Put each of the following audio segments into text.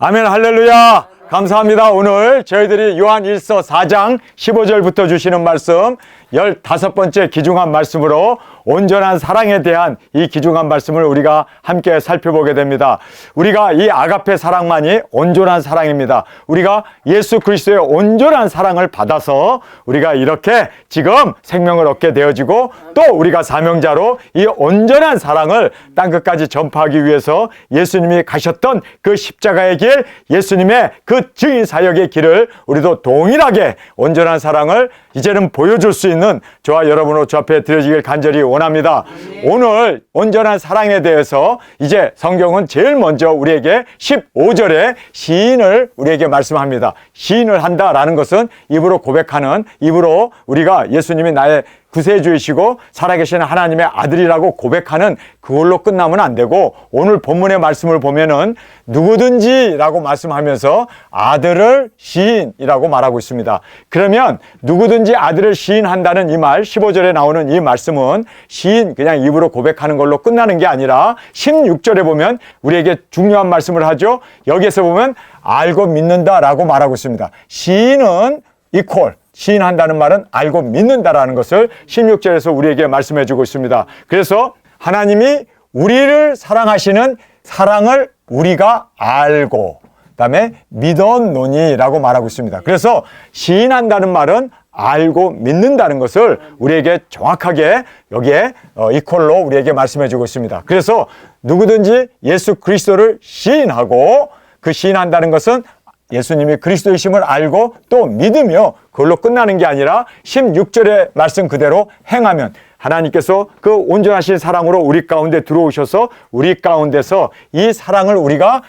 아멘, 할렐루야. 감사합니다. 오늘 저희들이 요한 1서 4장 15절부터 주시는 말씀 15번째 귀중한 말씀으로 온전한 사랑에 대한 이 귀중한 말씀을 우리가 함께 살펴보게 됩니다. 우리가 이 아가페 사랑만이 온전한 사랑입니다. 우리가 예수 그리스도의 온전한 사랑을 받아서 우리가 이렇게 지금 생명을 얻게 되어지고 또 우리가 사명자로 이 온전한 사랑을 땅끝까지 전파하기 위해서 예수님이 가셨던 그 십자가의 길, 예수님의 그 증인 사역의 길을 우리도 동일하게 온전한 사랑을 이제는 보여줄 수 있는 저와 여러분으로 주 앞에 드려지길 간절히 원합니다. 오늘 온전한 사랑에 대해서 이제 성경은 제일 먼저 우리에게 15절에 시인을 우리에게 말씀합니다. 시인을 한다라는 것은 입으로 고백하는, 입으로 우리가 예수님이 나의 구세주이시고 살아계신 하나님의 아들이라고 고백하는 그걸로 끝나면 안 되고, 오늘 본문의 말씀을 보면은 누구든지라고 말씀하면서 아들을 시인이라고 말하고 있습니다. 그러면 누구든지 아들을 시인한다는 이 말, 15절에 나오는 이 말씀은 시인, 그냥 입으로 고백하는 걸로 끝나는 게 아니라 16절에 보면 우리에게 중요한 말씀을 하죠. 여기에서 보면 알고 믿는다라고 말하고 있습니다. 시인은 이퀄, 시인한다는 말은 알고 믿는다라는 것을 16절에서 우리에게 말씀해 주고 있습니다. 그래서 하나님이 우리를 사랑하시는 사랑을 우리가 알고 그다음에 믿었노니라고 말하고 있습니다. 그래서 시인한다는 말은 알고 믿는다는 것을 우리에게 정확하게 여기에 이퀄로 우리에게 말씀해 주고 있습니다. 그래서 누구든지 예수 그리스도를 시인하고, 그 시인한다는 것은 예수님이 그리스도이심을 알고 또 믿으며 그걸로 끝나는 게 아니라 16절의 말씀 그대로 행하면 하나님께서 그 온전하신 사랑으로 우리 가운데 들어오셔서 우리 가운데서 이 사랑을 우리가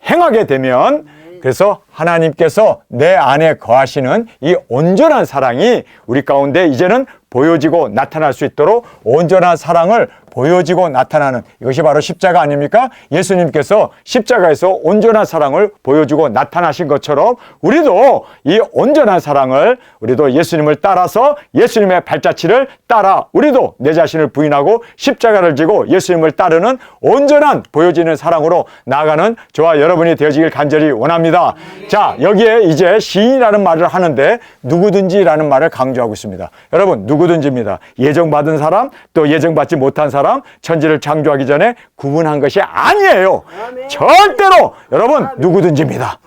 행하게 되면, 그래서 하나님께서 내 안에 거하시는 이 온전한 사랑이 우리 가운데 이제는 보여지고 나타날 수 있도록 온전한 사랑을 보여지고 나타나는, 이것이 바로 십자가 아닙니까? 예수님께서 십자가에서 온전한 사랑을 보여주고 나타나신 것처럼 우리도 이 온전한 사랑을, 우리도 예수님을 따라서 예수님의 발자취를 따라 우리도 내 자신을 부인하고 십자가를 지고 예수님을 따르는 온전한 보여지는 사랑으로 나아가는 저와 여러분이 되어지길 간절히 원합니다. 자, 여기에 이제 시인이라는 말을 하는데 누구든지라는 말을 강조하고 있습니다. 여러분, 누구든지입니다. 예정받은 사람, 또 예정받지 못한 사람, 천지를 창조하기 전에 구분한 것이 아니에요. 절대로 여러분 누구든지입니다.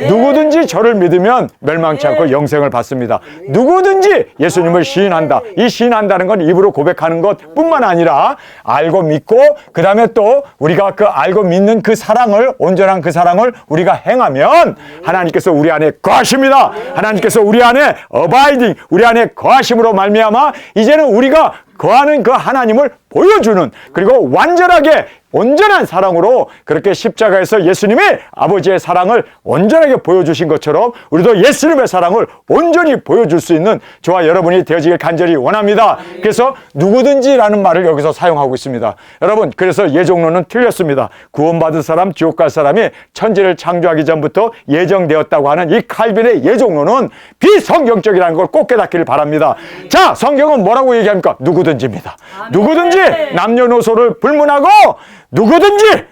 누구든지 저를 믿으면 멸망치 않고 영생을 받습니다. 누구든지 예수님을 시인한다. 이 시인한다는 건 입으로 고백하는 것뿐만 아니라 알고 믿고, 그 다음에 또 우리가 그 알고 믿는 그 사랑을, 온전한 그 사랑을 우리가 행하면 하나님께서 우리 안에 거하십니다. 하나님께서 우리 안에 어바이딩, 우리 안에 거하심으로 말미암아 이제는 우리가 거하는 그 하나님을 보여주는, 그리고 완전하게 온전한 사랑으로 그렇게 십자가에서 예수님이 아버지의 사랑을 온전하게 보여주신 것처럼 우리도 예수님의 사랑을 온전히 보여줄 수 있는 저와 여러분이 되어지길 간절히 원합니다. 그래서 누구든지라는 말을 여기서 사용하고 있습니다. 여러분, 그래서 예정론은 틀렸습니다. 구원받은 사람, 지옥 갈 사람이 천지를 창조하기 전부터 예정되었다고 하는 이 칼빈의 예정론은 비성경적이라는 걸 꼭 깨닫기를 바랍니다. 자, 성경은 뭐라고 얘기합니까? 누구든지입니다. 누구든지 남녀노소를 불문하고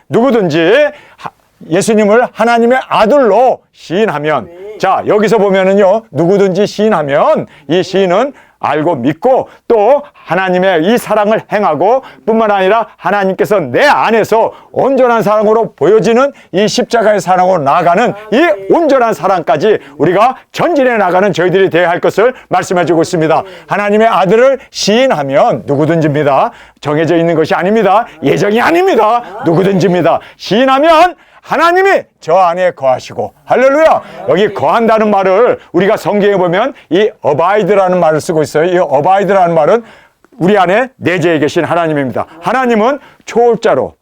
누구든지 예수님을 하나님의 아들로 시인하면, 자, 여기서 보면은요, 누구든지 시인하면 이 시인은 알고 믿고 또 하나님의 이 사랑을 행하고 뿐만 아니라 하나님께서 내 안에서 온전한 사랑으로 보여지는 이 십자가의 사랑으로 나아가는 이 온전한 사랑까지 우리가 전진해 나가는 저희들이 되어야 할 것을 말씀해 주고 있습니다. 하나님의 아들을 시인하면 누구든지입니다. 정해져 있는 것이 아닙니다. 예정이 아닙니다. 누구든지입니다. 시인하면 하나님이 저 안에 거하시고, 할렐루야! 여기 거한다는 말을 우리가 성경에 보면 이 어바이드라는 말을 쓰고 있어요. 이 어바이드라는 말은 우리 안에 내재해 계신 하나님입니다. 하나님은 초월자로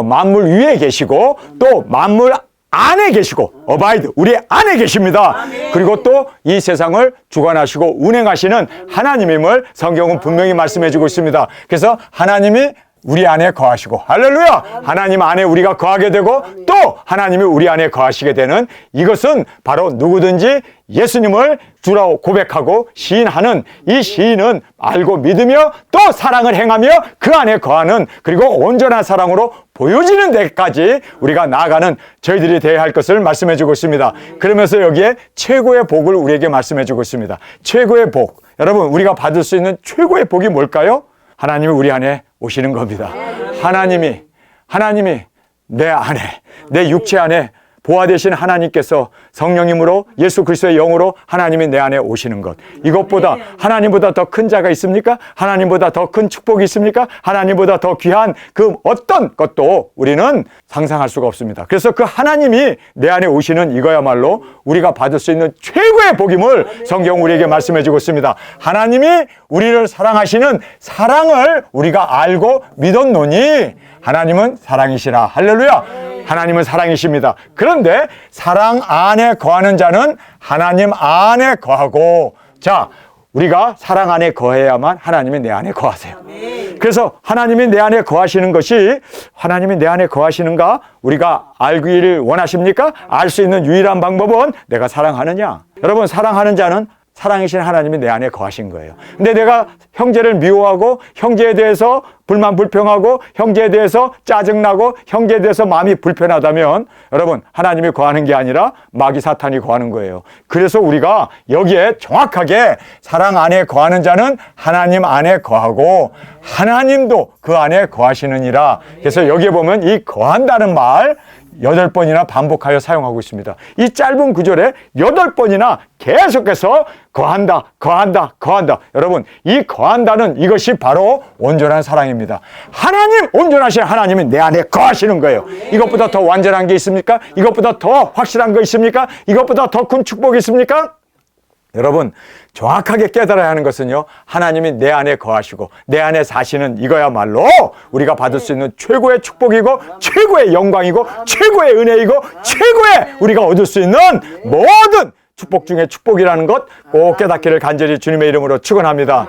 만물 위에 계시고 또 만물 안에 계시고, 어바이드, 우리 안에 계십니다. 그리고 또 이 세상을 주관하시고 운행하시는 하나님임을 성경은 분명히 말씀해 주고 있습니다. 그래서 하나님이 우리 안에 거하시고, 할렐루야! 하나님 안에 우리가 거하게 되고 또 하나님이 우리 안에 거하시게 되는, 이것은 바로 누구든지 예수님을 주라고 고백하고 시인하는 이 시인은 알고 믿으며 또 사랑을 행하며 그 안에 거하는, 그리고 온전한 사랑으로 보여지는 데까지 우리가 나아가는 저희들이 되어야 할 것을 말씀해 주고 있습니다. 그러면서 여기에 최고의 복을 우리에게 말씀해 주고 있습니다. 최고의 복, 여러분, 우리가 받을 수 있는 최고의 복이 뭘까요? 하나님이 우리 안에 오시는 겁니다. 하나님이 내 안에, 내 육체 안에 보아 되신 하나님께서 성령님으로 예수 그리스도의 영으로 하나님이 내 안에 오시는 것, 이것보다 하나님보다 더 큰 자가 있습니까? 하나님보다 더 큰 축복이 있습니까? 하나님보다 더 귀한 그 어떤 것도 우리는 상상할 수가 없습니다. 그래서 그 하나님이 내 안에 오시는 이거야말로 우리가 받을 수 있는 최고의 복임을 성경 우리에게 말씀해 주고 있습니다. 하나님이 우리를 사랑하시는 사랑을 우리가 알고 믿었노니 하나님은 사랑이시라. 할렐루야. 하나님은 사랑이십니다. 그런데 사랑 안에 거하는 자는 하나님 안에 거하고, 자, 우리가 사랑 안에 거해야만 하나님이 내 안에 거하세요. 그래서 하나님이 내 안에 거하시는 것이, 하나님이 내 안에 거하시는가 우리가 알기를 원하십니까? 알 수 있는 유일한 방법은 내가 사랑하느냐. 여러분, 사랑하는 자는 사랑이신 하나님이 내 안에 거하신 거예요. 근데 내가 형제를 미워하고 형제에 대해서 불만 불평하고 형제에 대해서 짜증나고 형제에 대해서 마음이 불편하다면 여러분, 하나님이 거하는 게 아니라 마귀 사탄이 거하는 거예요. 그래서 우리가 여기에 정확하게 사랑 안에 거하는 자는 하나님 안에 거하고 하나님도 그 안에 거하시느니라. 그래서 여기에 보면 이 거한다는 말 8번이나 반복하여 사용하고 있습니다. 이 짧은 구절에 8번이나 계속해서 거한다, 거한다, 거한다. 여러분, 이 거한다는 이것이 바로 온전한 사랑입니다. 하나님, 온전하신 하나님이 내 안에 거하시는 거예요. 이것보다 더 완전한 게 있습니까? 이것보다 더 확실한 거 있습니까? 이것보다 더 큰 축복이 있습니까? 여러분, 정확하게 깨달아야 하는 것은요, 하나님이 내 안에 거하시고 내 안에 사시는 이거야말로 우리가 받을 수 있는 최고의 축복이고 최고의 영광이고 최고의 은혜이고 최고의 우리가 얻을 수 있는 모든 축복 중에 축복이라는 것 꼭 깨닫기를 간절히 주님의 이름으로 축원합니다.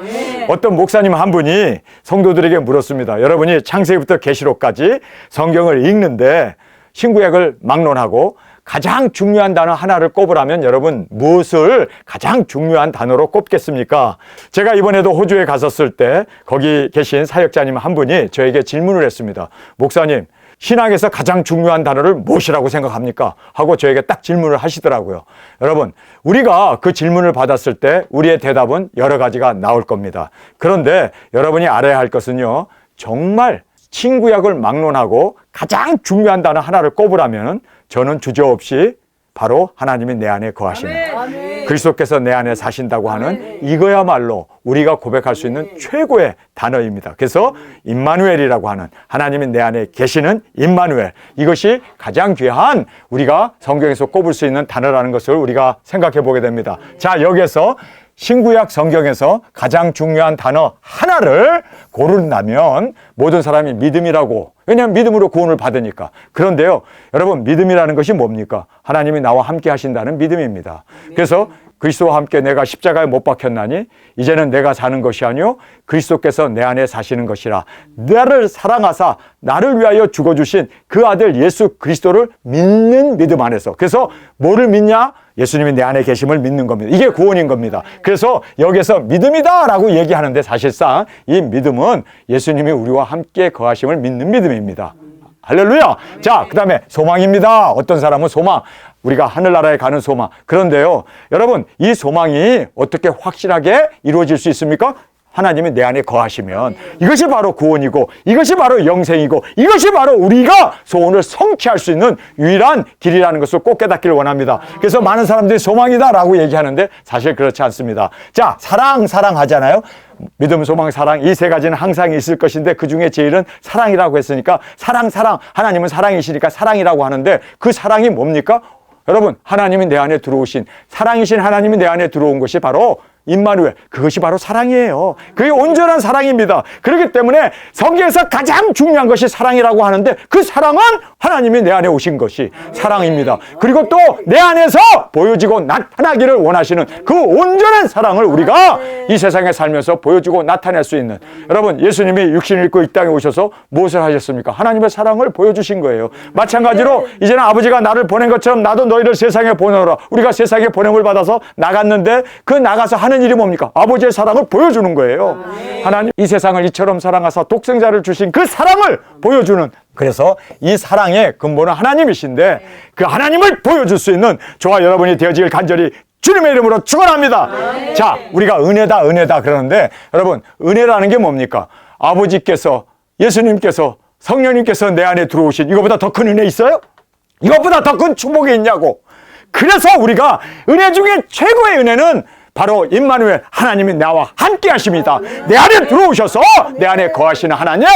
어떤 목사님 한 분이 성도들에게 물었습니다. 여러분이 창세기부터 계시록까지 성경을 읽는데 신구약을 막론하고 가장 중요한 단어 하나를 꼽으라면 여러분 무엇을 가장 중요한 단어로 꼽겠습니까? 제가 이번에도 호주에 갔었을 때 거기 계신 사역자님 한 분이 저에게 질문을 했습니다. 목사님, 신앙에서 가장 중요한 단어를 무엇이라고 생각합니까? 하고 저에게 딱 질문을 하시더라고요. 여러분, 우리가 그 질문을 받았을 때 우리의 대답은 여러 가지가 나올 겁니다. 그런데 여러분이 알아야 할 것은요, 정말 신구약을 막론하고 가장 중요한 단어 하나를 꼽으라면 저는 주저없이 바로 하나님이 내 안에 거하시는, 그리스도께서 내 안에 사신다고 하는 이거야말로 우리가 고백할 수 있는 최고의 단어입니다. 그래서 임마누엘이라고 하는, 하나님이 내 안에 계시는 임마누엘, 이것이 가장 귀한 우리가 성경에서 꼽을 수 있는 단어라는 것을 우리가 생각해 보게 됩니다. 자, 여기에서 신구약 성경에서 가장 중요한 단어 하나를 고른다면 모든 사람이 믿음이라고, 왜냐하면 믿음으로 구원을 받으니까. 그런데요, 여러분, 믿음이라는 것이 뭡니까? 하나님이 나와 함께 하신다는 믿음입니다. 그래서 그리스도와 함께 내가 십자가에 못 박혔나니 이제는 내가 사는 것이 아니요 그리스도께서 내 안에 사시는 것이라. 나를 사랑하사 나를 위하여 죽어주신 그 아들 예수 그리스도를 믿는 믿음 안에서. 그래서 뭐를 믿냐? 예수님이 내 안에 계심을 믿는 겁니다. 이게 구원인 겁니다. 그래서 여기서 믿음이다 라고 얘기하는데 사실상 이 믿음은 예수님이 우리와 함께 거하심을 믿는 믿음입니다. 할렐루야. 자, 그 다음에 소망입니다. 어떤 사람은 소망, 우리가 하늘나라에 가는 소망. 그런데요, 여러분, 이 소망이 어떻게 확실하게 이루어질 수 있습니까? 하나님이 내 안에 거하시면. 이것이 바로 구원이고 이것이 바로 영생이고 이것이 바로 우리가 소원을 성취할 수 있는 유일한 길이라는 것을 꼭 깨닫기를 원합니다. 그래서 많은 사람들이 소망이다 라고 얘기하는데 사실 그렇지 않습니다. 자, 사랑 하잖아요. 믿음, 소망, 사랑, 이 세 가지는 항상 있을 것인데 그 중에 제일은 사랑이라고 했으니까 사랑, 하나님은 사랑이시니까 사랑이라고 하는데 그 사랑이 뭡니까? 여러분, 하나님이 내 안에 들어오신, 사랑이신 하나님이 내 안에 들어온 것이 바로 임마누엘, 그것이 바로 사랑이에요. 그게 온전한 사랑입니다. 그렇기 때문에 성경에서 가장 중요한 것이 사랑이라고 하는데, 그 사랑은 하나님이 내 안에 오신 것이 사랑입니다. 그리고 또 내 안에서 보여지고 나타나기를 원하시는 그 온전한 사랑을 우리가 이 세상에 살면서 보여주고 나타낼 수 있는, 여러분, 예수님이 육신을 입고 이 땅에 오셔서 무엇을 하셨습니까? 하나님의 사랑을 보여주신 거예요. 마찬가지로 이제는 아버지가 나를 보낸 것처럼 나도 너희를 세상에 보내노라. 우리가 세상에 보냄을 받아서 나갔는데, 그 나가서 하는 일이 뭡니까? 아버지의 사랑을 보여주는 거예요. 하나님 이 세상을 이처럼 사랑하사 독생자를 주신 그 사랑을 보여주는, 그래서 이 사랑의 근본은 하나님이신데, 그 하나님을 보여줄 수 있는 저와 여러분이 되어지길 간절히 주님의 이름으로 축원합니다. 자, 우리가 은혜다 그러는데, 여러분, 은혜라는 게 뭡니까? 아버지께서, 예수님께서, 성령님께서 내 안에 들어오신 이거보다 더 큰 은혜 있어요? 이것보다 더 큰 축복이 있냐고. 그래서 우리가 은혜 중에 최고의 은혜는 바로 임마누엘, 하나님이 나와 함께 하십니다. 내 안에 들어오셔서 내 안에 거하시는 하나님,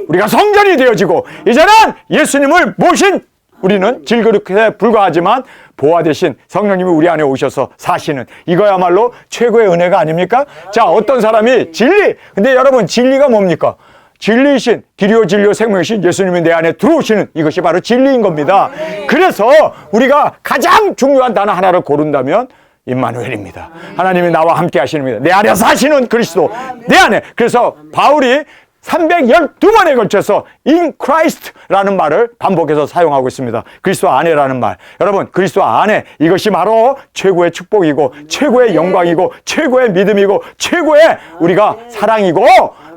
우리가 성전이 되어지고 이제는 예수님을 모신 우리는 질그릇에 불과하지만 보화 대신 성령님이 우리 안에 오셔서 사시는, 이거야말로 최고의 은혜가 아닙니까? 자, 어떤 사람이 진리, 근데 여러분, 진리가 뭡니까? 진리이신, 길이요 진리요 생명이신 예수님이 내 안에 들어오시는, 이것이 바로 진리인 겁니다. 그래서 우리가 가장 중요한 단어 하나를 고른다면 임마누엘입니다. 하나님이 나와 함께 하시는 겁니다. 내 안에 사시는 그리스도, 내 안에. 그래서 바울이 312번에 걸쳐서 in Christ라는 말을 반복해서 사용하고 있습니다. 그리스도 안에라는 말. 여러분, 그리스도 안에, 이것이 바로 최고의 축복이고 최고의 영광이고 최고의 믿음이고 최고의 우리가 사랑이고,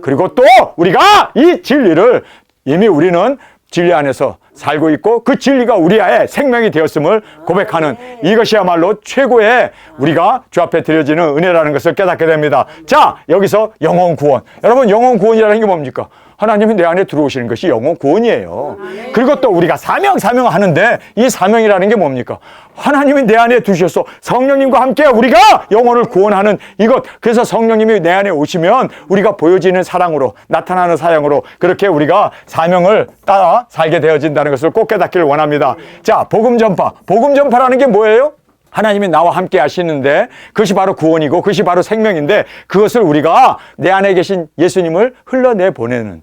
그리고 또 우리가 이 진리를 이미 우리는 진리 안에서 살고 있고 그 진리가 우리의 생명이 되었음을 고백하는, 이것이야말로 최고의 우리가 주 앞에 드려지는 은혜라는 것을 깨닫게 됩니다. 자, 여기서 영혼 구원. 여러분, 영혼 구원이라는 게 뭡니까? 하나님이 내 안에 들어오시는 것이 영혼 구원이에요. 그리고 또 우리가 사명하는데, 이 사명이라는 게 뭡니까? 하나님이 내 안에 두셔서 성령님과 함께 우리가 영혼을 구원하는 이것. 그래서 성령님이 내 안에 오시면 우리가 보여지는 사랑으로, 나타나는 사랑으로 그렇게 우리가 사명을 따라 살게 되어진다는 것을 꼭 깨닫기를 원합니다. 자, 복음 전파. 복음 전파라는 게 뭐예요? 하나님이 나와 함께 하시는데 그것이 바로 구원이고 그것이 바로 생명인데, 그것을 우리가 내 안에 계신 예수님을 흘러내 보내는,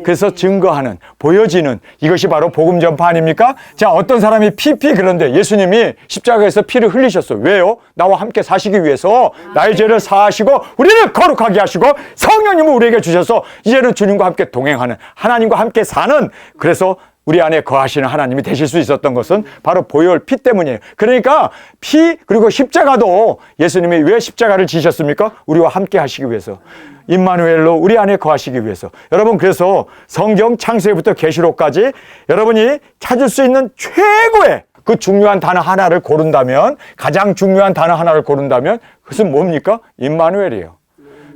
그래서 증거하는, 보여지는, 이것이 바로 복음 전파 아닙니까? 자, 어떤 사람이 그런데 예수님이 십자가에서 피를 흘리셨어요. 왜요? 나와 함께 사시기 위해서, 나의 죄를 사하시고 우리를 거룩하게 하시고 성령님을 우리에게 주셔서 이제는 주님과 함께 동행하는, 하나님과 함께 사는, 그래서 우리 안에 거하시는 하나님이 되실 수 있었던 것은 바로 보혈 피 때문이에요. 그러니까 피, 그리고 십자가도 예수님이 왜 십자가를 지셨습니까? 우리와 함께 하시기 위해서, 임마누엘로 우리 안에 거하시기 위해서. 여러분, 그래서 성경 창세기부터 계시록까지 여러분이 찾을 수 있는 최고의 그 중요한 단어 하나를 고른다면, 가장 중요한 단어 하나를 고른다면 그것은 뭡니까? 임마누엘이에요.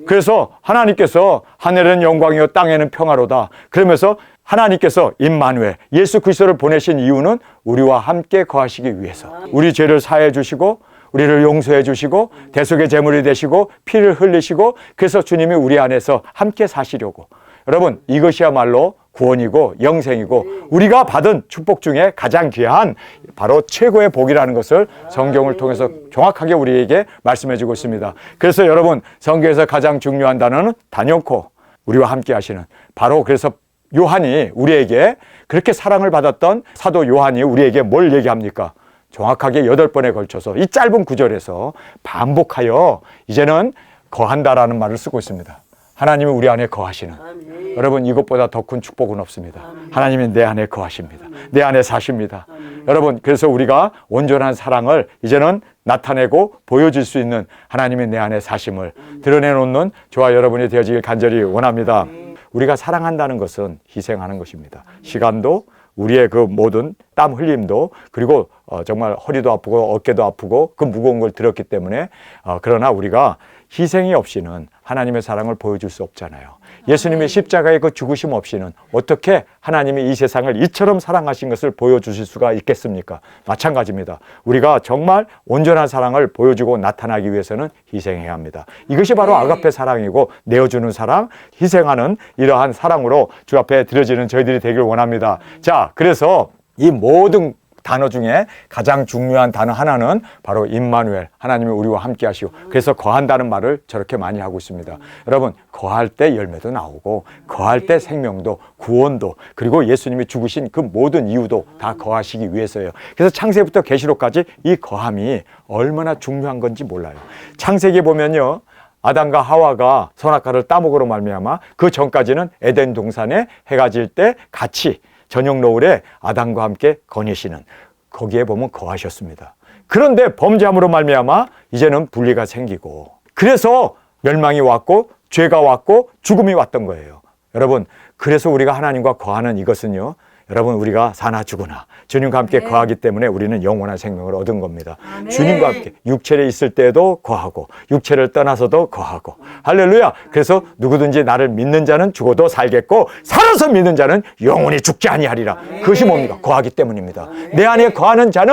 그래서 하나님께서 하늘은 영광이요 땅에는 평화로다, 그러면서 하나님께서 임마누엘, 예수 그리스도를 보내신 이유는 우리와 함께 거하시기 위해서, 우리 죄를 사해 주시고 우리를 용서해 주시고 대속의 제물이 되시고 피를 흘리시고, 그래서 주님이 우리 안에서 함께 사시려고. 여러분, 이것이야말로 구원이고 영생이고 우리가 받은 축복 중에 가장 귀한, 바로 최고의 복이라는 것을 성경을 통해서 정확하게 우리에게 말씀해 주고 있습니다. 그래서 여러분, 성경에서 가장 중요한 단어는 단연코 우리와 함께 하시는, 바로 그래서 요한이 우리에게, 그렇게 사랑을 받았던 사도 요한이 우리에게 뭘 얘기합니까? 정확하게 8번에 걸쳐서 이 짧은 구절에서 반복하여 이제는 거한다라는 말을 쓰고 있습니다. 하나님이 우리 안에 거하시는, 여러분, 이것보다 더 큰 축복은 없습니다. 하나님이 내 안에 거하십니다. 내 안에 사십니다. 여러분, 그래서 우리가 온전한 사랑을 이제는 나타내고 보여줄 수 있는 하나님이 내 안에 사심을 드러내놓는 저와 여러분이 되어지길 간절히 원합니다. 우리가 사랑한다는 것은 희생하는 것입니다. 시간도, 우리의 그 모든 땀 흘림도, 그리고 정말 허리도 아프고 어깨도 아프고 그 무거운 걸 들었기 때문에, 그러나 우리가 희생이 없이는 하나님의 사랑을 보여줄 수 없잖아요. 예수님의 십자가의 그 죽으심 없이는 어떻게 하나님이 이 세상을 이처럼 사랑하신 것을 보여주실 수가 있겠습니까? 마찬가지입니다. 우리가 정말 온전한 사랑을 보여주고 나타나기 위해서는 희생해야 합니다. 이것이 바로 아가페 사랑이고, 내어주는 사랑, 희생하는 이러한 사랑으로 주 앞에 드려지는 저희들이 되길 원합니다. 자, 그래서 이 모든 단어 중에 가장 중요한 단어 하나는 바로 임마누엘, 하나님이 우리와 함께 하시고, 그래서 거한다는 말을 저렇게 많이 하고 있습니다. 여러분, 거할 때 열매도 나오고 거할 때 생명도, 구원도, 그리고 예수님이 죽으신 그 모든 이유도 다 거하시기 위해서예요. 그래서 창세기부터 계시록까지 이 거함이 얼마나 중요한 건지 몰라요. 창세기 보면요, 아담과 하와가 선악과를 따먹으로 말미암아 그 전까지는 에덴 동산에 해가 질 때 같이 저녁 노을에 아담과 함께 거니시는, 거기에 보면 거하셨습니다. 그런데 범죄함으로 말미암아 이제는 분리가 생기고, 그래서 멸망이 왔고 죄가 왔고 죽음이 왔던 거예요. 여러분, 그래서 우리가 하나님과 거하는 이것은요, 여러분, 우리가 사나 죽으나 주님과 함께 거하기 때문에 우리는 영원한 생명을 얻은 겁니다. 주님과 함께 육체에 있을 때에도 거하고 육체를 떠나서도 거하고, 할렐루야. 그래서 누구든지 나를 믿는 자는 죽어도 살겠고 살아서 믿는 자는 영원히 죽지 아니하리라. 그것이 뭡니까? 거하기 때문입니다. 내 안에 거하는 자는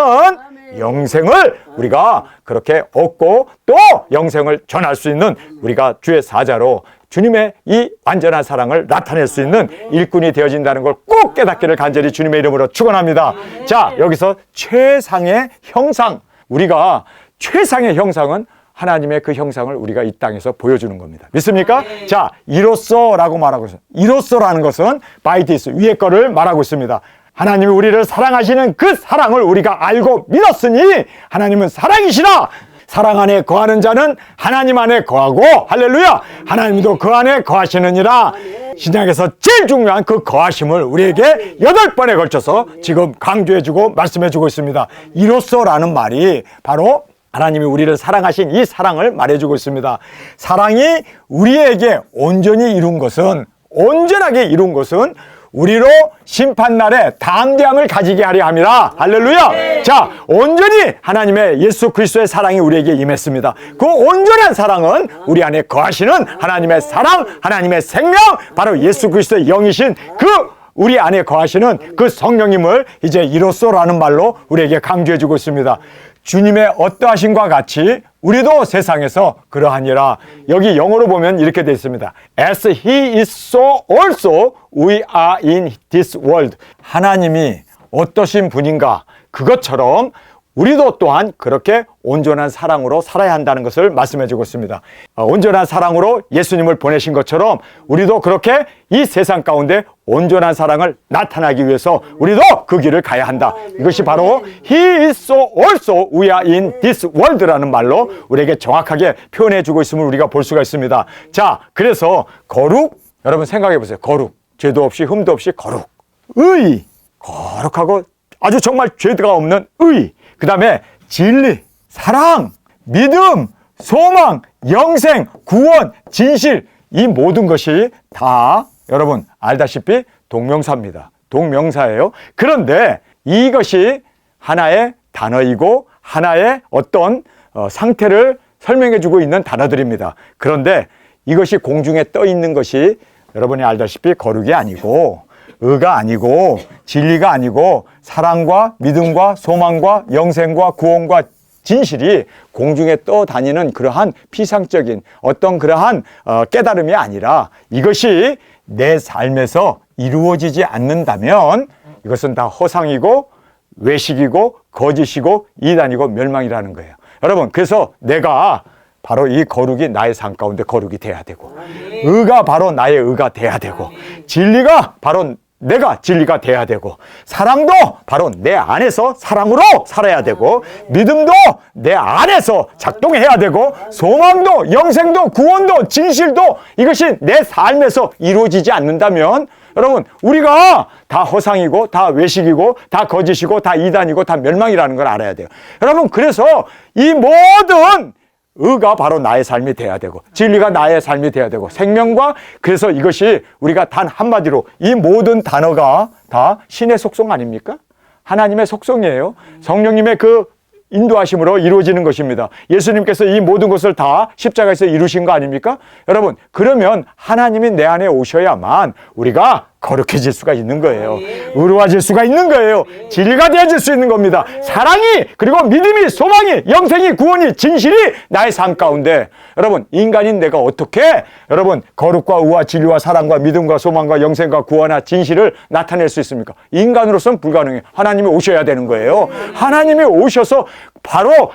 영생을 우리가 그렇게 얻고 또 영생을 전할 수 있는, 우리가 주의 사자로 주님의 이 완전한 사랑을 나타낼 수 있는 일꾼이 되어진다는 걸 꼭 깨닫기를 간절히 주님의 이름으로 축원합니다. 자, 여기서 최상의 형상, 우리가 최상의 형상은 하나님의 그 형상을 우리가 이 땅에서 보여주는 겁니다. 믿습니까? 자, 이로써라고 말하고 있습니다. 이로써라는 것은 by this, 위의 거를 말하고 있습니다. 하나님이 우리를 사랑하시는 그 사랑을 우리가 알고 믿었으니 하나님은 사랑이시라. 사랑 안에 거하는 자는 하나님 안에 거하고, 할렐루야, 하나님도 그 안에 거하시느니라. 신약에서 제일 중요한 그 거하심을 우리에게 8번에 걸쳐서 지금 강조해주고 말씀해주고 있습니다. 이로써라는 말이 바로 하나님이 우리를 사랑하신 이 사랑을 말해주고 있습니다. 사랑이 우리에게 온전히 이룬 것은, 온전하게 이룬 것은 우리로 심판날에 담대함을 가지게 하려 함이라. 할렐루야. 자, 온전히 하나님의 예수 그리스도의 사랑이 우리에게 임했습니다. 그 온전한 사랑은 우리 안에 거하시는 하나님의 사랑, 하나님의 생명, 바로 예수 그리스도의 영이신 그 우리 안에 거하시는 그 성령님을 이제 이로써라는 말로 우리에게 강조해주고 있습니다. 주님의 어떠하심과 같이 우리도 세상에서 그러하니라. 여기 영어로 보면 이렇게 되어 있습니다. As he is so also we are in this world. 하나님이 어떠신 분인가, 그것처럼 우리도 또한 그렇게 온전한 사랑으로 살아야 한다는 것을 말씀해 주고 있습니다. 온전한 사랑으로 예수님을 보내신 것처럼 우리도 그렇게 이 세상 가운데 온전한 사랑을 나타나기 위해서 우리도 그 길을 가야 한다. 이것이 바로 He is so also we are in this world라는 말로 우리에게 정확하게 표현해 주고 있음을 우리가 볼 수가 있습니다. 자, 그래서 거룩, 여러분 생각해 보세요. 거룩, 죄도 없이 흠도 없이 거룩, 의, 거룩하고 아주 정말 죄가 없는 의, 그 다음에 진리, 사랑, 믿음, 소망, 영생, 구원, 진실, 이 모든 것이 다 여러분 알다시피 동명사입니다. 동명사예요. 그런데 이것이 하나의 단어이고 하나의 어떤 상태를 설명해 주고 있는 단어들입니다. 그런데 이것이 공중에 떠 있는 것이 여러분이 알다시피 거룩이 아니고, 의가 아니고, 진리가 아니고, 사랑과 믿음과 소망과 영생과 구원과 진실이 공중에 떠다니는 그러한 피상적인 어떤 그러한 깨달음이 아니라, 이것이 내 삶에서 이루어지지 않는다면 이것은 다 허상이고 외식이고 거짓이고 이단이고 멸망이라는 거예요. 여러분, 그래서 내가 바로 이 거룩이 나의 삶 가운데 거룩이 돼야 되고, 의가 바로 나의 의가 돼야 되고, 진리가 바로 내가 진리가 돼야 되고, 사랑도 바로 내 안에서 사랑으로 살아야 되고, 믿음도 내 안에서 작동해야 되고, 소망도 영생도 구원도 진실도 이것이 내 삶에서 이루어지지 않는다면 여러분, 우리가 다 허상이고 다 외식이고 다 거짓이고 다 이단이고 다 멸망이라는 걸 알아야 돼요. 여러분, 그래서 이 모든 의가 바로 나의 삶이 돼야 되고, 진리가 나의 삶이 돼야 되고, 생명과, 그래서 이것이 우리가 단 한마디로 이 모든 단어가 다 신의 속성 아닙니까? 하나님의 속성이에요. 성령님의 그 인도하심으로 이루어지는 것입니다. 예수님께서 이 모든 것을 다 십자가에서 이루신 거 아닙니까? 여러분, 그러면 하나님이 내 안에 오셔야만 우리가 거룩해질 수가 있는 거예요. 의로워질 수가 있는 거예요. 진리가 되어질 수 있는 겁니다. 사랑이, 그리고 믿음이, 소망이, 영생이, 구원이, 진실이 나의 삶 가운데, 여러분, 인간인 내가 어떻게 여러분 거룩과 의와 진리와 사랑과 믿음과 소망과 영생과 구원과 진실을 나타낼 수 있습니까? 인간으로서는 불가능해요. 하나님이 오셔야 되는 거예요. 하나님이 오셔서 바로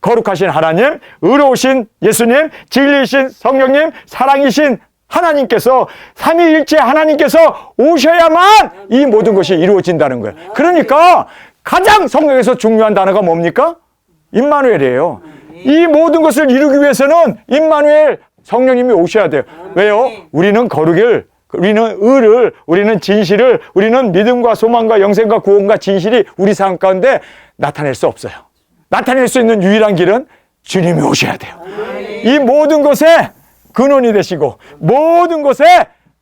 거룩하신 하나님, 의로우신 예수님, 진리이신 성령님, 사랑이신 하나님께서, 삼위일체 하나님께서 오셔야만 이 모든 것이 이루어진다는 거예요. 그러니까 가장 성경에서 중요한 단어가 뭡니까? 임마누엘이에요. 이 모든 것을 이루기 위해서는 임마누엘 성령님이 오셔야 돼요. 왜요? 우리는 거룩을, 우리는 의를, 우리는 진실을, 우리는 믿음과 소망과 영생과 구원과 진실이 우리 삶 가운데 나타낼 수 없어요. 나타낼 수 있는 유일한 길은 주님이 오셔야 돼요. 이 모든 것에 근원이 되시고 모든 것에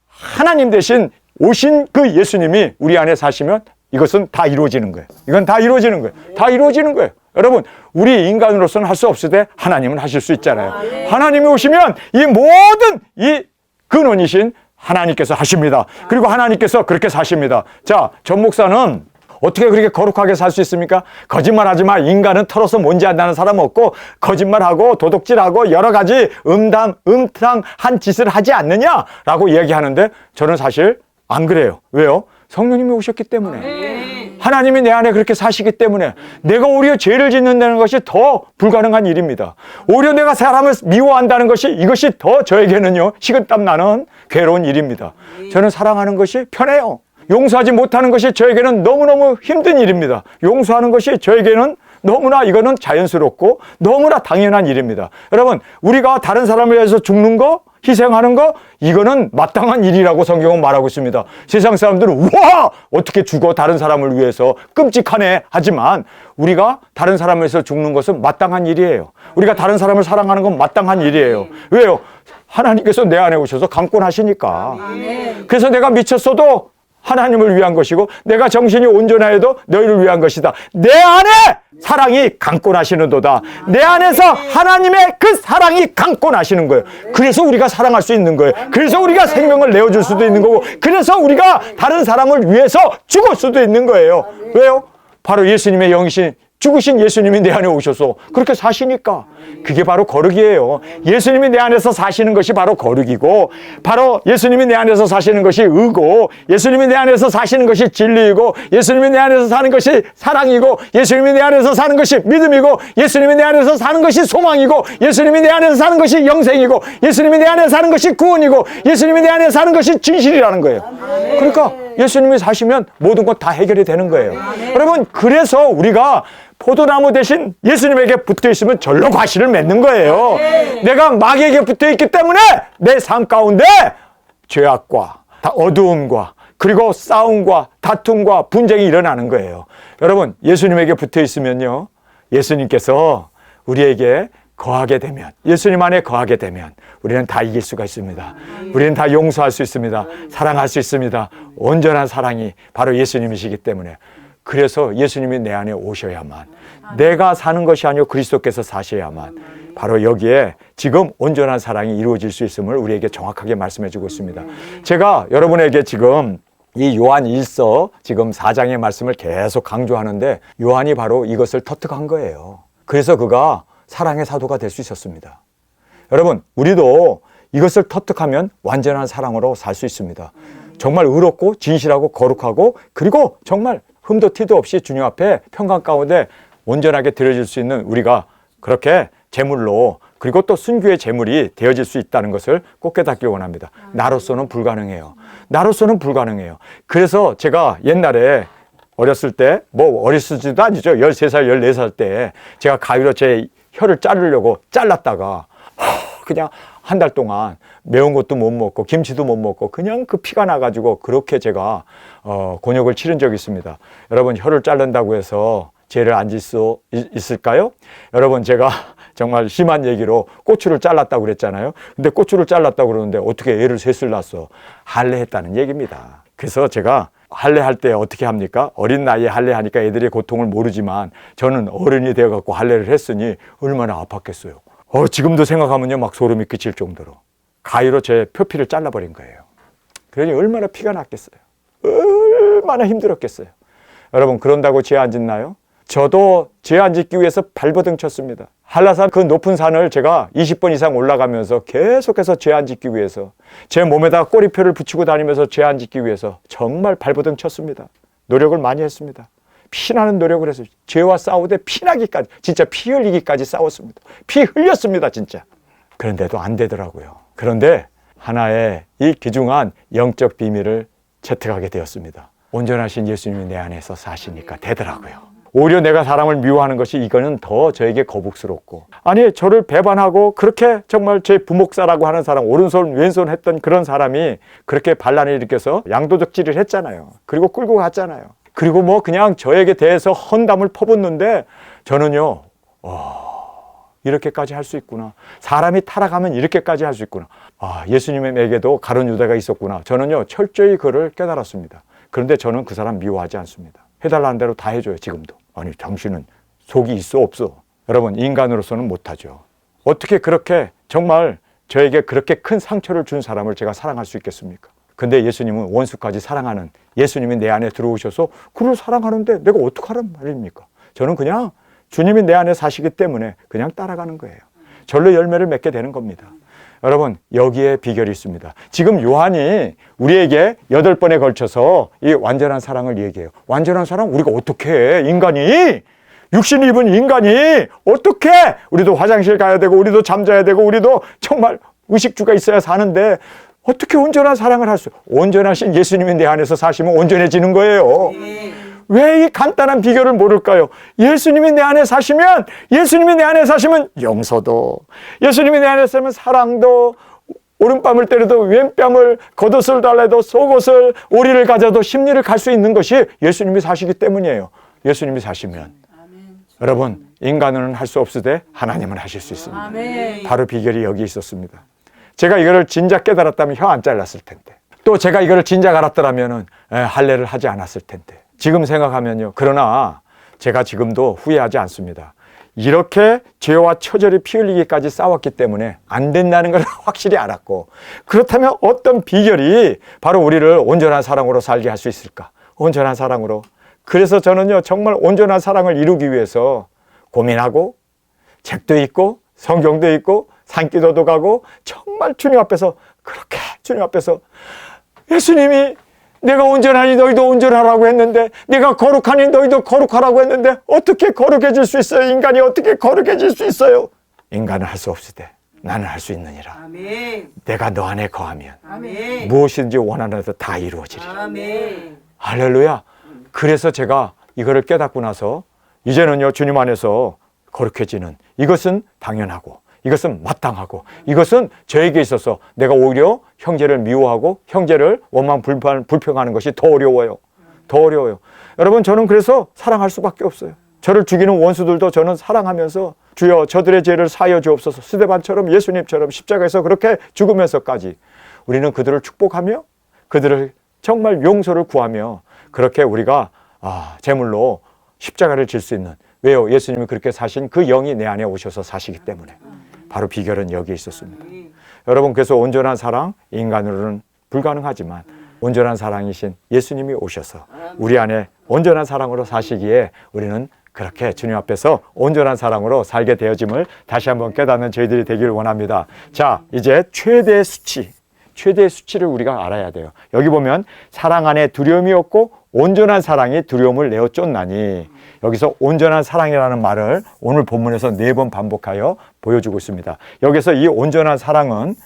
하나님 대신 오신 그 예수님이 우리 안에 사시면 이것은 다 이루어지는 거예요. 이건 다 이루어지는 거예요. 다 이루어지는 거예요. 여러분, 우리 인간으로서는 할 수 없을 때 하나님은 하실 수 있잖아요. 하나님이 오시면 이 모든 이 근원이신 하나님께서 하십니다. 그리고 하나님께서 그렇게 사십니다. 자, 전 목사는 어떻게 그렇게 거룩하게 살 수 있습니까? 거짓말하지 마. 인간은 털어서 뭔지 안다는 사람 없고 거짓말하고 도둑질하고 여러 가지 음탕한 짓을 하지 않느냐라고 얘기하는데 저는 사실 안 그래요. 왜요? 성령님이 오셨기 때문에, 하나님이 내 안에 그렇게 사시기 때문에 내가 오히려 죄를 짓는다는 것이 더 불가능한 일입니다. 오히려 내가 사람을 미워한다는 것이, 이것이 더 저에게는요 식은땀 나는 괴로운 일입니다. 저는 사랑하는 것이 편해요. 용서하지 못하는 것이 저에게는 너무너무 힘든 일입니다. 용서하는 것이 저에게는 너무나 이거는 자연스럽고 너무나 당연한 일입니다. 여러분, 우리가 다른 사람을 위해서 죽는 거, 희생하는 거, 이거는 마땅한 일이라고 성경은 말하고 있습니다. 세상 사람들은 우와! 어떻게 죽어 다른 사람을 위해서, 끔찍하네 하지만 우리가 다른 사람을 위해서 죽는 것은 마땅한 일이에요. 우리가 다른 사람을 사랑하는 건 마땅한 일이에요. 왜요? 하나님께서 내 안에 오셔서 강권하시니까. 그래서 내가 미쳤어도 하나님을 위한 것이고 내가 정신이 온전하여도 너희를 위한 것이다. 내 안에 사랑이 강권하시는도다. 내 안에서 하나님의 그 사랑이 강권하시는 거예요. 그래서 우리가 사랑할 수 있는 거예요. 그래서 우리가 생명을 내어줄 수도 있는 거고, 그래서 우리가 다른 사람을 위해서 죽을 수도 있는 거예요. 왜요? 바로 예수님의 영이신, 죽으신 예수님이 내 안에 오셔서 그렇게 사시니까. 그게 바로 거룩이에요. 예수님이 내 안에서 사시는 것이 바로 거룩이고, 바로 예수님이 내 안에서 사시는 것이 의고, 예수님이 내 안에서 사시는 것이 진리이고, 예수님이 내 안에서 사는 것이 사랑이고, 예수님이 내 안에서 사는 것이 믿음이고, 예수님이 내 안에서 사는 것이 소망이고, 예수님이 내 안에서 사는 것이 영생이고, 예수님이 내 안에서 사는 것이 구원이고, 예수님이 내 안에서 사는 것이 진실이라는 거예요. 그러니까 예수님이 사시면 모든 것 다 해결이 되는 거예요. 여러분, 그래서 우리가 포도나무 대신 예수님에게 붙어 있으면 절로 과실을 맺는 거예요. 내가 마귀에게 붙어 있기 때문에 내 삶 가운데 죄악과 어두움과 그리고 싸움과 다툼과 분쟁이 일어나는 거예요. 여러분, 예수님에게 붙어 있으면요, 예수님께서 우리에게 거하게 되면, 예수님 안에 거하게 되면 우리는 다 이길 수가 있습니다. 우리는 다 용서할 수 있습니다. 사랑할 수 있습니다. 온전한 사랑이 바로 예수님이시기 때문에. 그래서 예수님이 내 안에 오셔야만, 내가 사는 것이 아니고 그리스도께서 사셔야만 바로 여기에 지금 온전한 사랑이 이루어질 수 있음을 우리에게 정확하게 말씀해 주고 있습니다. 제가 여러분에게 지금 이 요한 1서 지금 4장의 말씀을 계속 강조하는데, 요한이 바로 이것을 터득한 거예요. 그래서 그가 사랑의 사도가 될 수 있었습니다. 여러분, 우리도 이것을 터득하면 완전한 사랑으로 살 수 있습니다. 정말 의롭고 진실하고 거룩하고, 그리고 정말 흠도 티도 없이 주님 앞에 평강 가운데 온전하게 드려질 수 있는 우리가 그렇게 제물로, 그리고 또 순교의 제물이 되어질 수 있다는 것을 꼭 깨닫기 원합니다. 나로서는 불가능해요. 나로서는 불가능해요. 그래서 제가 옛날에 어렸을 때, 뭐 어렸을지도 아니죠, 13살, 14살 때 제가 가위로 제 혀를 자르려고 잘랐다가 그냥 한 달 동안 매운 것도 못 먹고 김치도 못 먹고 그냥 그 피가 나가지고 그렇게 제가 곤욕을 치른 적이 있습니다. 여러분, 혀를 자른다고 해서 죄를 안 질 수 있을까요? 여러분, 제가 정말 심한 얘기로 고추를 잘랐다고 그랬잖아요. 근데 고추를 잘랐다고 그러는데 어떻게 애를 셋을 낳았어? 할례했다는 얘기입니다. 그래서 제가 할례할 때 어떻게 합니까? 어린 나이에 할례하니까 애들의 고통을 모르지만 저는 어른이 되어갖고 할례를 했으니 얼마나 아팠겠어요. 지금도 생각하면요 막 소름이 끼칠 정도로 가위로 제 표피를 잘라버린 거예요. 그러니 얼마나 피가 났겠어요. 얼마나 힘들었겠어요. 여러분, 그런다고 죄 안 짓나요? 저도 죄 안 짓기 위해서 발버둥 쳤습니다. 한라산 그 높은 산을 제가 20번 이상 올라가면서 계속해서 죄 안 짓기 위해서, 제 몸에다 꼬리표를 붙이고 다니면서 죄 안 짓기 위해서 정말 발버둥 쳤습니다. 노력을 많이 했습니다. 피나는 노력을 해서 죄와 싸우되 피나기까지, 진짜 피 흘리기까지 싸웠습니다. 피 흘렸습니다, 진짜. 그런데도 안 되더라고요. 그런데 하나의 이 귀중한 영적 비밀을 체득하게 되었습니다. 온전하신 예수님이 내 안에서 사시니까 되더라고요. 오히려 내가 사람을 미워하는 것이 이거는 더 저에게 거북스럽고, 아니 저를 배반하고 그렇게 정말 제 부목사라고 하는 사람, 오른손 왼손 했던 그런 사람이 그렇게 반란을 일으켜서 양도적질을 했잖아요. 그리고 끌고 갔잖아요. 그리고 뭐 그냥 저에게 대해서 헌담을 퍼붓는데 저는요, 이렇게까지 할 수 있구나. 사람이 타락하면 이렇게까지 할 수 있구나. 예수님에게도 가룟 유다가 있었구나. 저는요, 철저히 그를 깨달았습니다. 그런데 저는 그 사람 미워하지 않습니다. 해달라는 대로 다 해줘요, 지금도. 아니, 당신은 속이 있어, 없어? 여러분, 인간으로서는 못하죠. 어떻게 그렇게 정말 저에게 그렇게 큰 상처를 준 사람을 제가 사랑할 수 있겠습니까? 근데 예수님은 원수까지 사랑하는, 예수님이 내 안에 들어오셔서 그를 사랑하는데 내가 어떡하란 말입니까? 저는 그냥 주님이 내 안에 사시기 때문에 그냥 따라가는 거예요. 절로 열매를 맺게 되는 겁니다. 여러분, 여기에 비결이 있습니다. 지금 요한이 우리에게 8번에 걸쳐서 이 완전한 사랑을 얘기해요. 완전한 사랑 우리가 어떻게 해? 인간이, 육신 입은 인간이 어떻게? 우리도 화장실 가야 되고, 우리도 잠자야 되고, 우리도 정말 의식주가 있어야 사는데 어떻게 온전한 사랑을 할 수? 온전하신 예수님이 내 안에서 사시면 온전해지는 거예요. 왜 이 간단한 비결을 모를까요? 예수님이 내 안에 사시면, 예수님이 내 안에 사시면 용서도, 예수님이 내 안에 사시면 사랑도, 오른뺨을 때려도 왼뺨을, 겉옷을 달래도 속옷을, 오리를 가져도 심리를 갈 수 있는 것이 예수님이 사시기 때문이에요. 예수님이 사시면. 여러분, 인간은 할 수 없으되 하나님은 하실 수 있습니다. 아멘. 바로 비결이 여기 있었습니다. 제가 이거를 진작 깨달았다면 혀 안 잘랐을 텐데, 또 제가 이거를 진작 알았더라면 할례를 하지 않았을 텐데, 지금 생각하면요. 그러나 제가 지금도 후회하지 않습니다. 이렇게 죄와 처절히 피 흘리기까지 싸웠기 때문에 안 된다는 걸 확실히 알았고, 그렇다면 어떤 비결이 바로 우리를 온전한 사랑으로 살게 할 수 있을까? 온전한 사랑으로. 그래서 저는요, 정말 온전한 사랑을 이루기 위해서 고민하고, 책도 읽고, 성경도 읽고, 산기도도 가고, 정말 주님 앞에서, 그렇게 주님 앞에서 예수님이 내가 온전하니 너희도 온전하라고 했는데, 내가 거룩하니 너희도 거룩하라고 했는데 어떻게 거룩해질 수 있어요? 인간이 어떻게 거룩해질 수 있어요? 인간은 할 수 없으되 나는 할 수 있느니라. 아멘. 내가 너 안에 거하면 아멘. 무엇이든지 원하는 대로 다 이루어지리라. 아멘. 할렐루야. 그래서 제가 이거를 깨닫고 나서 이제는요, 주님 안에서 거룩해지는 이것은 당연하고, 이것은 마땅하고, 이것은 저에게 있어서 내가 오히려 형제를 미워하고 형제를 원망 불평하는 것이 더 어려워요. 더 어려워요. 여러분, 저는 그래서 사랑할 수밖에 없어요. 저를 죽이는 원수들도 저는 사랑하면서 주여 저들의 죄를 사하여 주옵소서, 스데반처럼 예수님처럼 십자가에서 그렇게 죽으면서까지 우리는 그들을 축복하며 그들을 정말 용서를 구하며, 그렇게 우리가 제물로 십자가를 질 수 있는, 왜요? 예수님이 그렇게 사신 그 영이 내 안에 오셔서 사시기 때문에. 바로 비결은 여기에 있었습니다. 여러분, 그래서 온전한 사랑, 인간으로는 불가능하지만 온전한 사랑이신 예수님이 오셔서 우리 안에 온전한 사랑으로 사시기에 우리는 그렇게 주님 앞에서 온전한 사랑으로 살게 되어짐을 다시 한번 깨닫는 저희들이 되기를 원합니다. 자, 이제 최대의 수치를 우리가 알아야 돼요. 여기 보면 사랑 안에 두려움이 없고 온전한 사랑이 두려움을 내어 쫓나니, 여기서 온전한 사랑이라는 말을 오늘 본문에서 4번 반복하여 보여주고 있습니다. 여기서 이 온전한 사랑은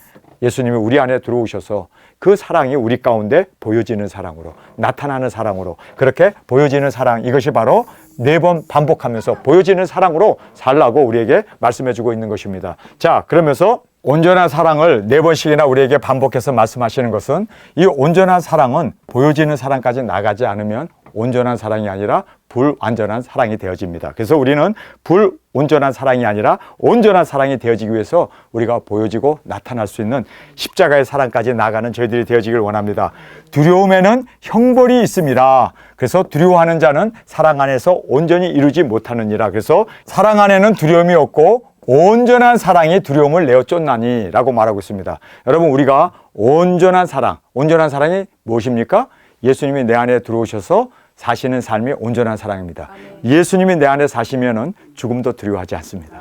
예수님이 우리 안에 들어오셔서 그 사랑이 우리 가운데 보여지는 사랑으로, 나타나는 사랑으로, 그렇게 보여지는 사랑, 이것이 바로 4번 반복하면서 보여지는 사랑으로 살라고 우리에게 말씀해주고 있는 것입니다. 자, 그러면서 온전한 사랑을 4번씩이나 우리에게 반복해서 말씀하시는 것은, 이 온전한 사랑은 보여지는 사랑까지 나가지 않으면 온전한 사랑이 아니라 불완전한 사랑이 되어집니다. 그래서 우리는 불온전한 사랑이 아니라 온전한 사랑이 되어지기 위해서 우리가 보여지고 나타날 수 있는 십자가의 사랑까지 나가는 저희들이 되어지길 원합니다. 두려움에는 형벌이 있습니다. 그래서 두려워하는 자는 사랑 안에서 온전히 이루지 못하느니라. 그래서 사랑 안에는 두려움이 없고 온전한 사랑이 두려움을 내어 쫓나니 라고 말하고 있습니다. 여러분, 우리가 온전한 사랑이 무엇입니까? 예수님이 내 안에 들어오셔서 사시는 삶이 온전한 사랑입니다. 예수님이 내 안에 사시면은 죽음도 두려워하지 않습니다.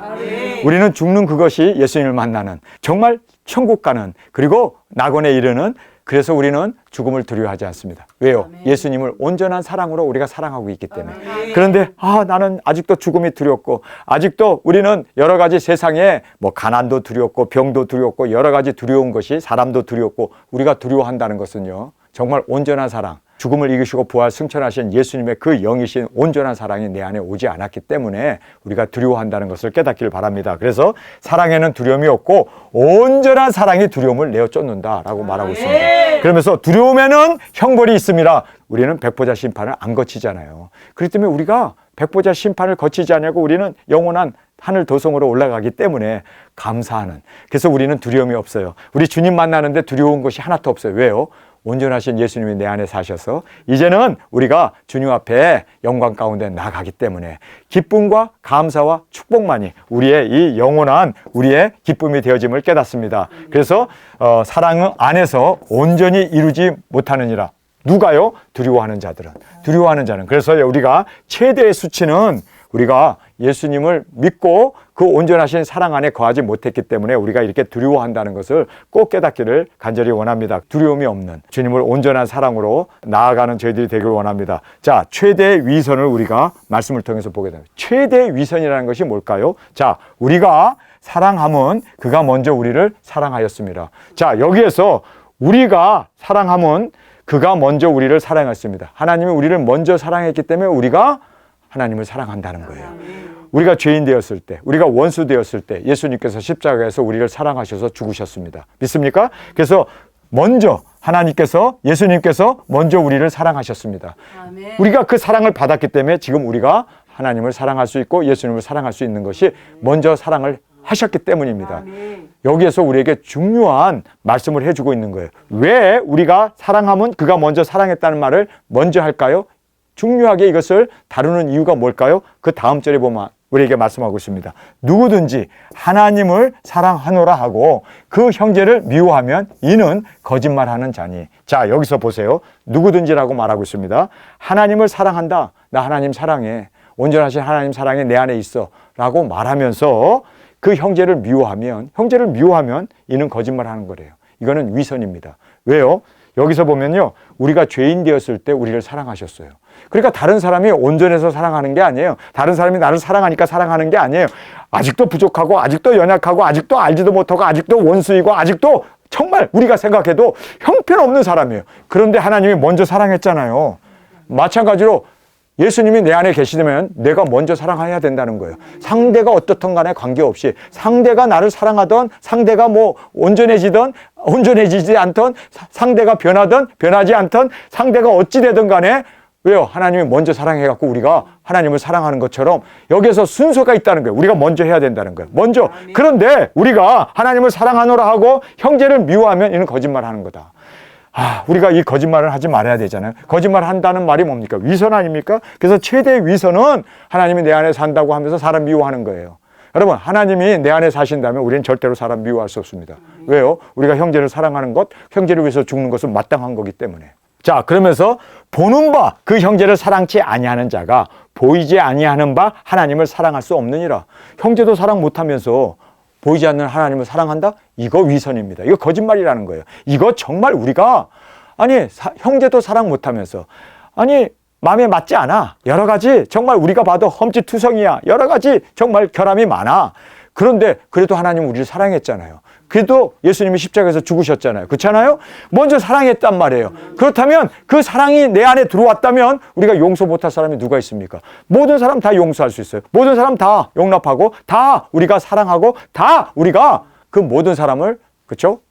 우리는 죽는 그것이 예수님을 만나는, 정말 천국 가는, 그리고 낙원에 이르는, 그래서 우리는 죽음을 두려워하지 않습니다. 왜요? 예수님을 온전한 사랑으로 우리가 사랑하고 있기 때문에. 그런데 나는 아직도 죽음이 두렵고, 아직도 우리는 여러 가지 세상에 가난도 두렵고 병도 두렵고 여러 가지 두려운 것이, 사람도 두렵고, 우리가 두려워한다는 것은요, 정말 온전한 사랑, 죽음을 이기시고 부활 승천하신 예수님의 그 영이신 온전한 사랑이 내 안에 오지 않았기 때문에 우리가 두려워한다는 것을 깨닫기를 바랍니다. 그래서 사랑에는 두려움이 없고 온전한 사랑이 두려움을 내어 쫓는다라고 말하고 있습니다. 그러면서 두려움에는 형벌이 있습니다. 우리는 백보자 심판을 안 거치잖아요. 그렇기 때문에 우리가 백보자 심판을 거치지 않고 우리는 영원한 하늘 도성으로 올라가기 때문에 감사하는, 그래서 우리는 두려움이 없어요. 우리 주님 만나는데 두려운 것이 하나도 없어요. 왜요? 온전하신 예수님이 내 안에 사셔서 이제는 우리가 주님 앞에 영광 가운데 나가기 때문에 기쁨과 감사와 축복만이 우리의 이 영원한 우리의 기쁨이 되어짐을 깨닫습니다. 그래서 사랑 안에서 온전히 이루지 못하느니라. 누가요? 두려워하는 자들은. 두려워하는 자는. 그래서 우리가 최대의 수치는 우리가 예수님을 믿고 그 온전하신 사랑 안에 거하지 못했기 때문에 우리가 이렇게 두려워한다는 것을 꼭 깨닫기를 간절히 원합니다. 두려움이 없는 주님을 온전한 사랑으로 나아가는 저희들이 되길 원합니다. 자, 최대의 위선을 우리가 말씀을 통해서 보게 됩니다. 최대의 위선이라는 것이 뭘까요? 자, 우리가 사랑함은 그가 먼저 우리를 사랑하였습니다. 자, 여기에서 우리가 사랑함은 그가 먼저 우리를 사랑했습니다. 하나님이 우리를 먼저 사랑했기 때문에 우리가 하나님을 사랑한다는 거예요. 우리가 죄인 되었을 때, 우리가 원수 되었을 때 예수님께서 십자가에서 우리를 사랑하셔서 죽으셨습니다. 믿습니까? 그래서 먼저 하나님께서, 예수님께서 먼저 우리를 사랑하셨습니다. 아멘. 우리가 그 사랑을 받았기 때문에 지금 우리가 하나님을 사랑할 수 있고 예수님을 사랑할 수 있는 것이 먼저 사랑을 하셨기 때문입니다. 아멘. 여기에서 우리에게 중요한 말씀을 해주고 있는 거예요. 왜 우리가 사랑하면 그가 먼저 사랑했다는 말을 먼저 할까요? 중요하게 이것을 다루는 이유가 뭘까요? 그 다음 절에 보면 우리에게 말씀하고 있습니다. 누구든지 하나님을 사랑하노라 하고 그 형제를 미워하면 이는 거짓말하는 자니. 자, 여기서 보세요. 누구든지라고 말하고 있습니다. 하나님을 사랑한다. 나 하나님 사랑해. 온전하신 하나님 사랑이 내 안에 있어. 라고 말하면서 그 형제를 미워하면 이는 거짓말하는 거래요. 이거는 위선입니다. 왜요? 여기서 보면요, 우리가 죄인 되었을 때 우리를 사랑하셨어요. 그러니까 다른 사람이 온전해서 사랑하는 게 아니에요. 다른 사람이 나를 사랑하니까 사랑하는 게 아니에요. 아직도 부족하고 아직도 연약하고 아직도 알지도 못하고 아직도 원수이고 아직도 정말 우리가 생각해도 형편없는 사람이에요. 그런데 하나님이 먼저 사랑했잖아요. 마찬가지로 예수님이 내 안에 계시면 내가 먼저 사랑해야 된다는 거예요. 상대가 어떻든 간에 관계없이, 상대가 나를 사랑하던, 상대가 온전해지던 온전해지지 않던, 상대가 변하던 변하지 않던, 상대가 어찌 되든 간에, 왜요? 하나님이 먼저 사랑해갖고 우리가 하나님을 사랑하는 것처럼 여기에서 순서가 있다는 거예요. 우리가 먼저 해야 된다는 거예요. 먼저. 그런데 우리가 하나님을 사랑하노라 하고 형제를 미워하면 이는 거짓말하는 거다. 우리가 이 거짓말을 하지 말아야 되잖아요. 거짓말 한다는 말이 뭡니까? 위선 아닙니까? 그래서 최대의 위선은 하나님이 내 안에 산다고 하면서 사람 미워하는 거예요. 여러분, 하나님이 내 안에 사신다면 우리는 절대로 사람 미워할 수 없습니다. 왜요? 우리가 형제를 사랑하는 것, 형제를 위해서 죽는 것은 마땅한 거기 때문에. 자, 그러면서 보는 바 그 형제를 사랑치 아니하는 자가 보이지 아니하는 바 하나님을 사랑할 수 없느니라. 형제도 사랑 못하면서 보이지 않는 하나님을 사랑한다? 이거 위선입니다. 이거 거짓말이라는 거예요. 이거 정말 우리가, 형제도 사랑 못하면서, 마음에 맞지 않아. 여러 가지 정말 우리가 봐도 험지투성이야. 여러 가지 정말 결함이 많아. 그런데 그래도 하나님 우리를 사랑했잖아요. 그래도 예수님이 십자가에서 죽으셨잖아요. 그렇잖아요? 먼저 사랑했단 말이에요. 그렇다면 그 사랑이 내 안에 들어왔다면 우리가 용서 못할 사람이 누가 있습니까? 모든 사람 다 용서할 수 있어요. 모든 사람 다 용납하고 다 우리가 사랑하고 다 우리가 그 모든 사람을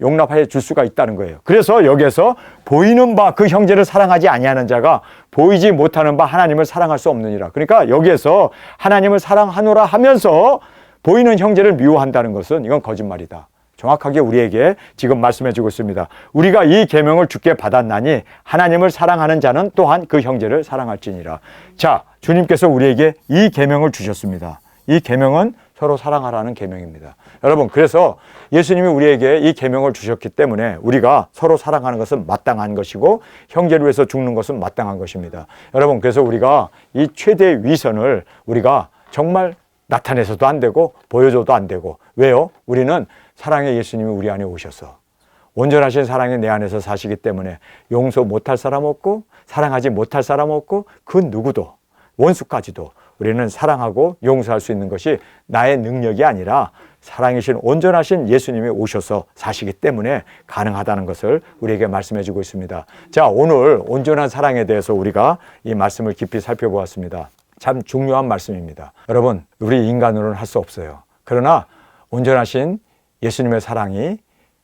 용납해 줄 수가 있다는 거예요. 그래서 여기에서 보이는 바 그 형제를 사랑하지 아니하는 자가 보이지 못하는 바 하나님을 사랑할 수 없느니라. 그러니까 여기에서 하나님을 사랑하노라 하면서 보이는 형제를 미워한다는 것은 이건 거짓말이다. 정확하게 우리에게 지금 말씀해 주고 있습니다. 우리가 이 계명을 주께 받았나니 하나님을 사랑하는 자는 또한 그 형제를 사랑할지니라. 자, 주님께서 우리에게 이 계명을 주셨습니다. 이 계명은 서로 사랑하라는 계명입니다. 여러분, 그래서 예수님이 우리에게 이 계명을 주셨기 때문에 우리가 서로 사랑하는 것은 마땅한 것이고 형제를 위해서 죽는 것은 마땅한 것입니다. 여러분, 그래서 우리가 이 최대의 위선을 우리가 정말 나타내서도 안 되고 보여줘도 안 되고, 왜요? 우리는 사랑의 예수님이 우리 안에 오셔서 온전하신 사랑이 내 안에서 사시기 때문에 용서 못할 사람 없고 사랑하지 못할 사람 없고 그 누구도, 원수까지도 우리는 사랑하고 용서할 수 있는 것이 나의 능력이 아니라 사랑이신 온전하신 예수님이 오셔서 사시기 때문에 가능하다는 것을 우리에게 말씀해 주고 있습니다. 자, 오늘 온전한 사랑에 대해서 우리가 이 말씀을 깊이 살펴보았습니다. 참 중요한 말씀입니다. 여러분, 우리 인간으로는 할 수 없어요. 그러나 온전하신 예수님의 사랑이,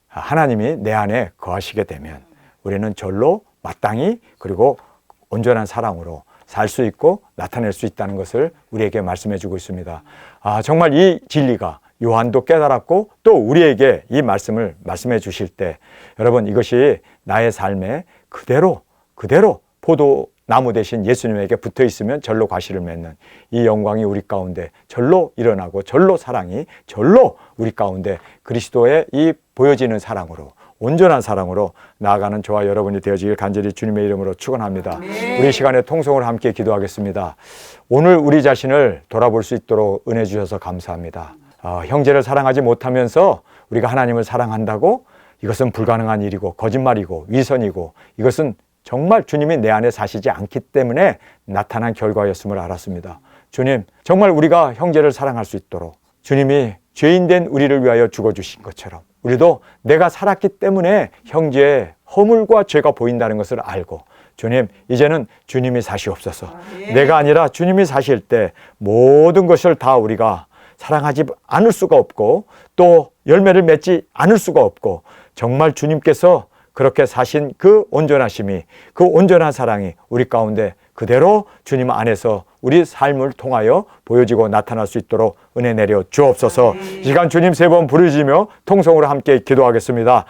하나님이 내 안에 거하시게 되면 우리는 절로 마땅히 그리고 온전한 사랑으로 살 수 있고 나타낼 수 있다는 것을 우리에게 말씀해 주고 있습니다. 정말 이 진리가 요한도 깨달았고 또 우리에게 이 말씀을 말씀해 주실 때, 여러분, 이것이 나의 삶에 그대로 포도나무 대신 예수님에게 붙어 있으면 절로 과실을 맺는 이 영광이 우리 가운데 절로 일어나고 절로 사랑이 절로 우리 가운데 그리스도의 이 보여지는 사랑으로, 온전한 사랑으로 나아가는 저와 여러분이 되어지길 간절히 주님의 이름으로 축원합니다. 우리 시간에 통성으로 함께 기도하겠습니다. 오늘 우리 자신을 돌아볼 수 있도록 은혜 주셔서 감사합니다. 형제를 사랑하지 못하면서 우리가 하나님을 사랑한다고, 이것은 불가능한 일이고 거짓말이고 위선이고 이것은 정말 주님이 내 안에 사시지 않기 때문에 나타난 결과였음을 알았습니다. 주님, 정말 우리가 형제를 사랑할 수 있도록 주님이 죄인된 우리를 위하여 죽어주신 것처럼 우리도 내가 살았기 때문에 형제의 허물과 죄가 보인다는 것을 알고, 주님, 이제는 주님이 사시옵소서. 내가 아니라 주님이 사실 때 모든 것을 다 우리가 사랑하지 않을 수가 없고 또 열매를 맺지 않을 수가 없고, 정말 주님께서 그렇게 사신 그 온전하심이, 그 온전한 사랑이 우리 가운데 그대로 주님 안에서 우리 삶을 통하여 보여지고 나타날 수 있도록 은혜 내려 주옵소서. 이 시간 주님 세 번 부르짖으며 통성으로 함께 기도하겠습니다.